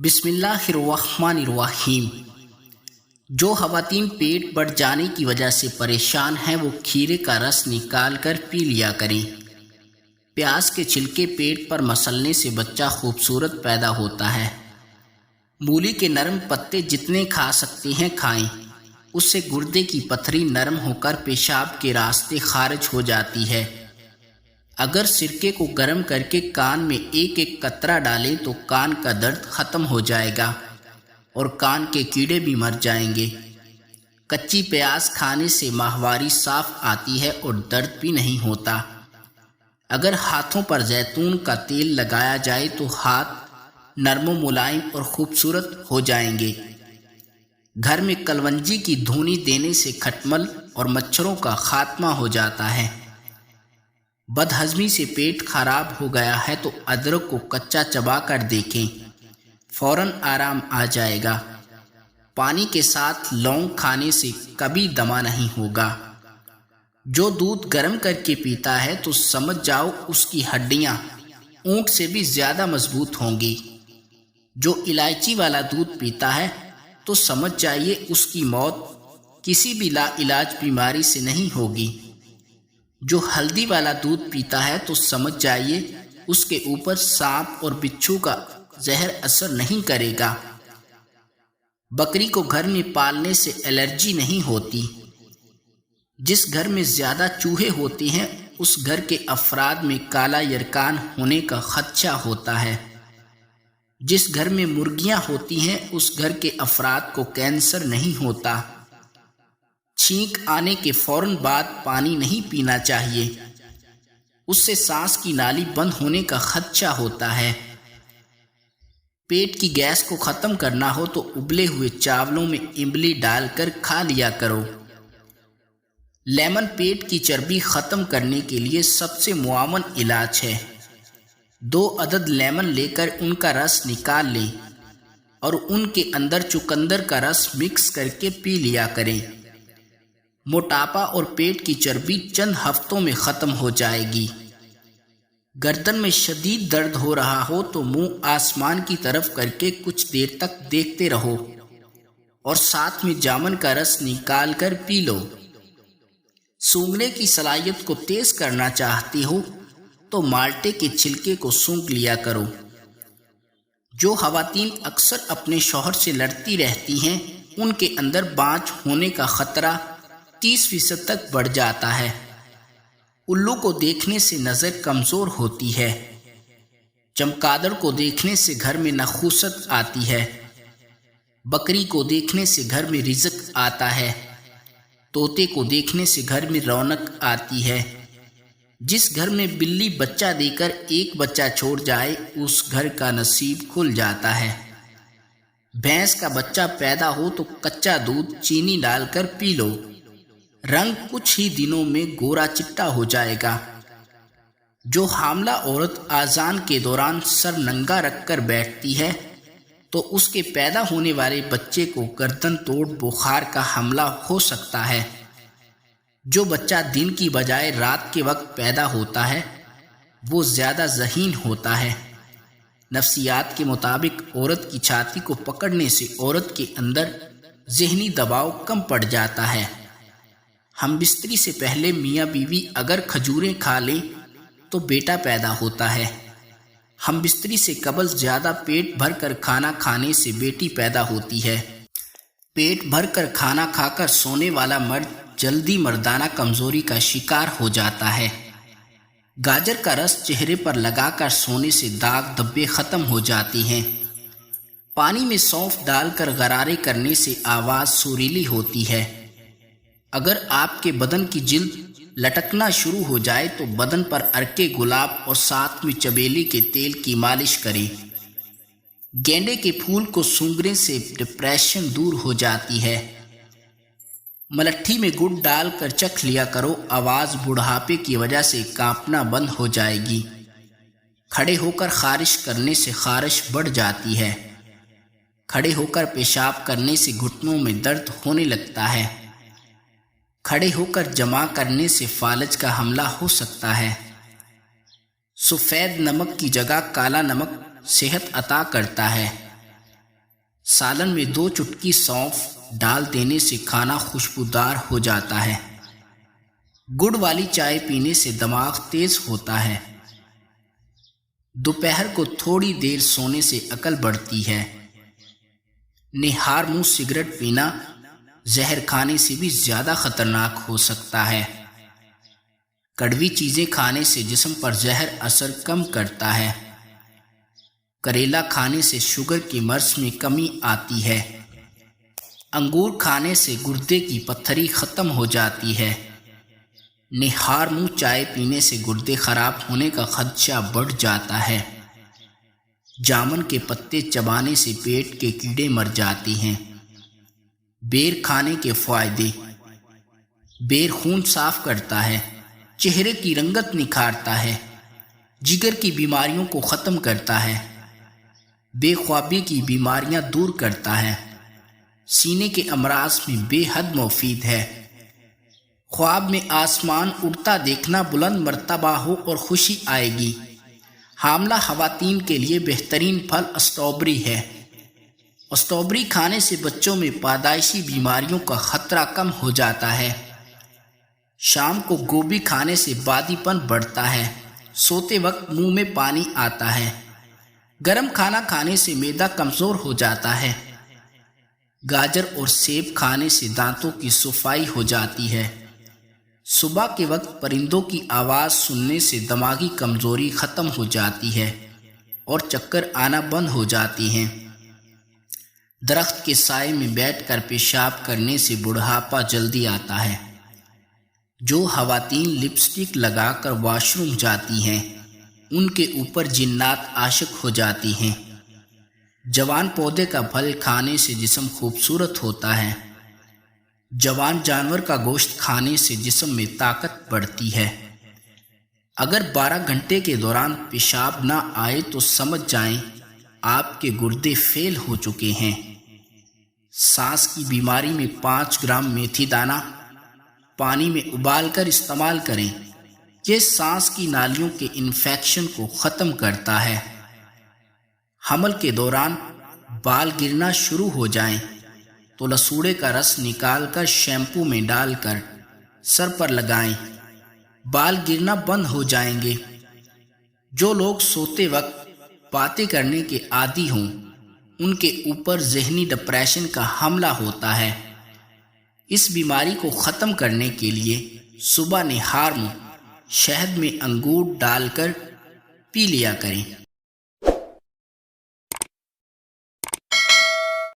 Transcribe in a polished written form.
بسم اللہ الرحمن الرحیم۔ جو خواتین پیٹ بڑھ جانے کی وجہ سے پریشان ہیں وہ کھیرے کا رس نکال کر پی لیا کریں۔ پیاز کے چھلکے پیٹ پر مسلنے سے بچہ خوبصورت پیدا ہوتا ہے۔ مولی کے نرم پتے جتنے کھا سکتے ہیں کھائیں، اس سے گردے کی پتھری نرم ہو کر پیشاب کے راستے خارج ہو جاتی ہے۔ اگر سرکے کو گرم کر کے کان میں ایک ایک قطرہ ڈالیں تو کان کا درد ختم ہو جائے گا اور کان کے کیڑے بھی مر جائیں گے۔ کچی پیاز کھانے سے ماہواری صاف آتی ہے اور درد بھی نہیں ہوتا۔ اگر ہاتھوں پر زیتون کا تیل لگایا جائے تو ہاتھ نرم و ملائم اور خوبصورت ہو جائیں گے۔ گھر میں کلونجی کی دھونی دینے سے کھٹمل اور مچھروں کا خاتمہ ہو جاتا ہے۔ بد ہضمی سے پیٹ خراب ہو گیا ہے تو ادرک کو کچا چبا کر دیکھیں، فوراً آرام آ جائے گا۔ پانی کے ساتھ لونگ کھانے سے کبھی دمہ نہیں ہوگا۔ جو دودھ گرم کر کے پیتا ہے تو سمجھ جاؤ اس کی ہڈیاں اونٹ سے بھی زیادہ مضبوط ہوں گی۔ جو الائچی والا دودھ پیتا ہے تو سمجھ جائیے اس کی موت کسی بھی لا علاج بیماری سے نہیں ہوگی۔ جو ہلدی والا دودھ پیتا ہے تو سمجھ جائیے اس کے اوپر سانپ اور بچھو کا زہر اثر نہیں کرے گا۔ بکری کو گھر میں پالنے سے الرجی نہیں ہوتی۔ جس گھر میں زیادہ چوہے ہوتے ہیں اس گھر کے افراد میں کالا یرکان ہونے کا خدشہ ہوتا ہے۔ جس گھر میں مرغیاں ہوتی ہیں اس گھر کے افراد کو کینسر نہیں ہوتا۔ چھینک آنے کے فوراً بعد پانی نہیں پینا چاہیے، اس سے سانس کی نالی بند ہونے کا خدشہ ہوتا ہے۔ پیٹ کی گیس کو ختم کرنا ہو تو ابلے ہوئے چاولوں میں املی ڈال کر کھا لیا کرو۔ لیمن پیٹ کی چربی ختم کرنے کے لیے سب سے معاون علاج ہے۔ 2 عدد لیمن لے کر ان کا رس نکال لیں اور ان کے اندر چقندر کا رس مکس کر کے پی لیا کریں۔ موٹاپا اور پیٹ کی چربی چند ہفتوں میں ختم ہو جائے گی۔ گردن میں شدید درد ہو رہا ہو تو منہ آسمان کی طرف کر کے کچھ دیر تک دیکھتے رہو اور ساتھ میں جامن کا رس نکال کر پی لو۔ سونگھنے کی صلاحیت کو تیز کرنا چاہتے ہو تو مالٹے کے چھلکے کو سونگھ لیا کرو۔ جو خواتین اکثر اپنے شوہر سے لڑتی رہتی ہیں ان کے اندر بانجھ ہونے کا خطرہ 30% تک بڑھ جاتا ہے۔ الو کو دیکھنے سے نظر کمزور ہوتی ہے۔ چمگادڑ کو دیکھنے سے گھر میں نحوست آتی ہے۔ بکری کو دیکھنے سے گھر میں رزق آتا ہے۔ طوطے کو دیکھنے سے گھر میں رونق آتی ہے۔ جس گھر میں بلی بچہ دے کر ایک بچہ چھوڑ جائے اس گھر کا نصیب کھل جاتا ہے۔ بھینس کا بچہ پیدا ہو تو کچا دودھ چینی ڈال کر پی لو، رنگ کچھ ہی دنوں میں گورا چٹا ہو جائے گا۔ جو حاملہ عورت اذان کے دوران سر ننگا رکھ کر بیٹھتی ہے تو اس کے پیدا ہونے والے بچے کو گردن توڑ بخار کا حملہ ہو سکتا ہے۔ جو بچہ دن کی بجائے رات کے وقت پیدا ہوتا ہے وہ زیادہ ذہین ہوتا ہے۔ نفسیات کے مطابق عورت کی چھاتی کو پکڑنے سے عورت کے اندر ذہنی دباؤ کم پڑ جاتا ہے۔ ہم بستری سے پہلے میاں بیوی اگر کھجوریں کھا لیں تو بیٹا پیدا ہوتا ہے۔ ہم بستری سے قبل زیادہ پیٹ بھر کر کھانا کھانے سے بیٹی پیدا ہوتی ہے۔ پیٹ بھر کر کھانا کھا کر سونے والا مرد جلدی مردانہ کمزوری کا شکار ہو جاتا ہے۔ گاجر کا رس چہرے پر لگا کر سونے سے داغ دھبے ختم ہو جاتے ہیں۔ پانی میں سونف ڈال کر غرارے کرنے سے آواز سریلی ہوتی ہے۔ اگر آپ کے بدن کی جلد لٹکنا شروع ہو جائے تو بدن پر عرق گلاب اور ساتھ میں چمیلی کے تیل کی مالش کریں۔ گینڈے کے پھول کو سونگھنے سے ڈپریشن دور ہو جاتی ہے۔ ملٹھی میں گڑ ڈال کر چکھ لیا کرو، آواز بڑھاپے کی وجہ سے کانپنا بند ہو جائے گی۔ کھڑے ہو کر خارش کرنے سے خارش بڑھ جاتی ہے۔ کھڑے ہو کر پیشاب کرنے سے گھٹنوں میں درد ہونے لگتا ہے۔ کھڑے ہو کر جمع کرنے سے فالج کا حملہ ہو سکتا ہے۔ سفید نمک کی جگہ کالا نمک صحت عطا کرتا ہے۔ سالن میں 2 چٹکی سونف ڈال دینے سے کھانا خوشبودار ہو جاتا ہے۔ گڑ والی چائے پینے سے دماغ تیز ہوتا ہے۔ دوپہر کو تھوڑی دیر سونے سے عقل بڑھتی ہے۔ نہار منہ سگریٹ پینا زہر کھانے سے بھی زیادہ خطرناک ہو سکتا ہے۔ کڑوی چیزیں کھانے سے جسم پر زہر اثر کم کرتا ہے۔ کریلا کھانے سے شوگر کے مرض میں کمی آتی ہے۔ انگور کھانے سے گردے کی پتھری ختم ہو جاتی ہے۔ نہار منہ چائے پینے سے گردے خراب ہونے کا خدشہ بڑھ جاتا ہے۔ جامن کے پتے چبانے سے پیٹ کے کیڑے مر جاتی ہیں۔ بیر کھانے کے فائدے: بیر خون صاف کرتا ہے، چہرے کی رنگت نکھارتا ہے، جگر کی بیماریوں کو ختم کرتا ہے، بے خوابی کی بیماریاں دور کرتا ہے، سینے کے امراض میں بے حد مفید ہے۔ خواب میں آسمان اڑتا دیکھنا بلند مرتبہ ہو اور خوشی آئے گی۔ حاملہ خواتین کے لیے بہترین پھل اسٹرابری ہے۔ اسٹرابری کھانے سے بچوں میں پیدائشی بیماریوں کا خطرہ کم ہو جاتا ہے۔ شام کو گوبھی کھانے سے بادی پن بڑھتا ہے، سوتے وقت منہ میں پانی آتا ہے۔ گرم کھانا کھانے سے معدہ کمزور ہو جاتا ہے۔ گاجر اور سیب کھانے سے دانتوں کی صفائی ہو جاتی ہے۔ صبح کے وقت پرندوں کی آواز سننے سے دماغی کمزوری ختم ہو جاتی ہے اور چکر آنا بند ہو جاتی ہیں۔ درخت کے سائے میں بیٹھ کر پیشاب کرنے سے بڑھاپا جلدی آتا ہے۔ جو خواتین لپسٹک لگا کر واش روم جاتی ہیں ان کے اوپر جنات عاشق ہو جاتی ہیں۔ جوان پودے کا پھل کھانے سے جسم خوبصورت ہوتا ہے۔ جوان جانور کا گوشت کھانے سے جسم میں طاقت بڑھتی ہے۔ اگر 12 گھنٹے کے دوران پیشاب نہ آئے تو سمجھ جائیں آپ کے گردے فیل ہو چکے ہیں۔ سانس کی بیماری میں 5 گرام میتھی دانہ پانی میں ابال کر استعمال کریں۔ یہ سانس کی نالیوں کے انفیکشن کو ختم کرتا ہے۔ حمل کے دوران بال گرنا شروع ہو جائیں تو لسوڑے کا رس نکال کر شیمپو میں ڈال کر سر پر لگائیں، بال گرنا بند ہو جائیں گے۔ جو لوگ سوتے وقت باتیں کرنے کے عادی ہوں ان کے اوپر ذہنی ڈپریشن کا حملہ ہوتا ہے۔ اس بیماری کو ختم کرنے کے لیے صبح نہار منہ شہد میں انگور ڈال کر پی لیا کریں۔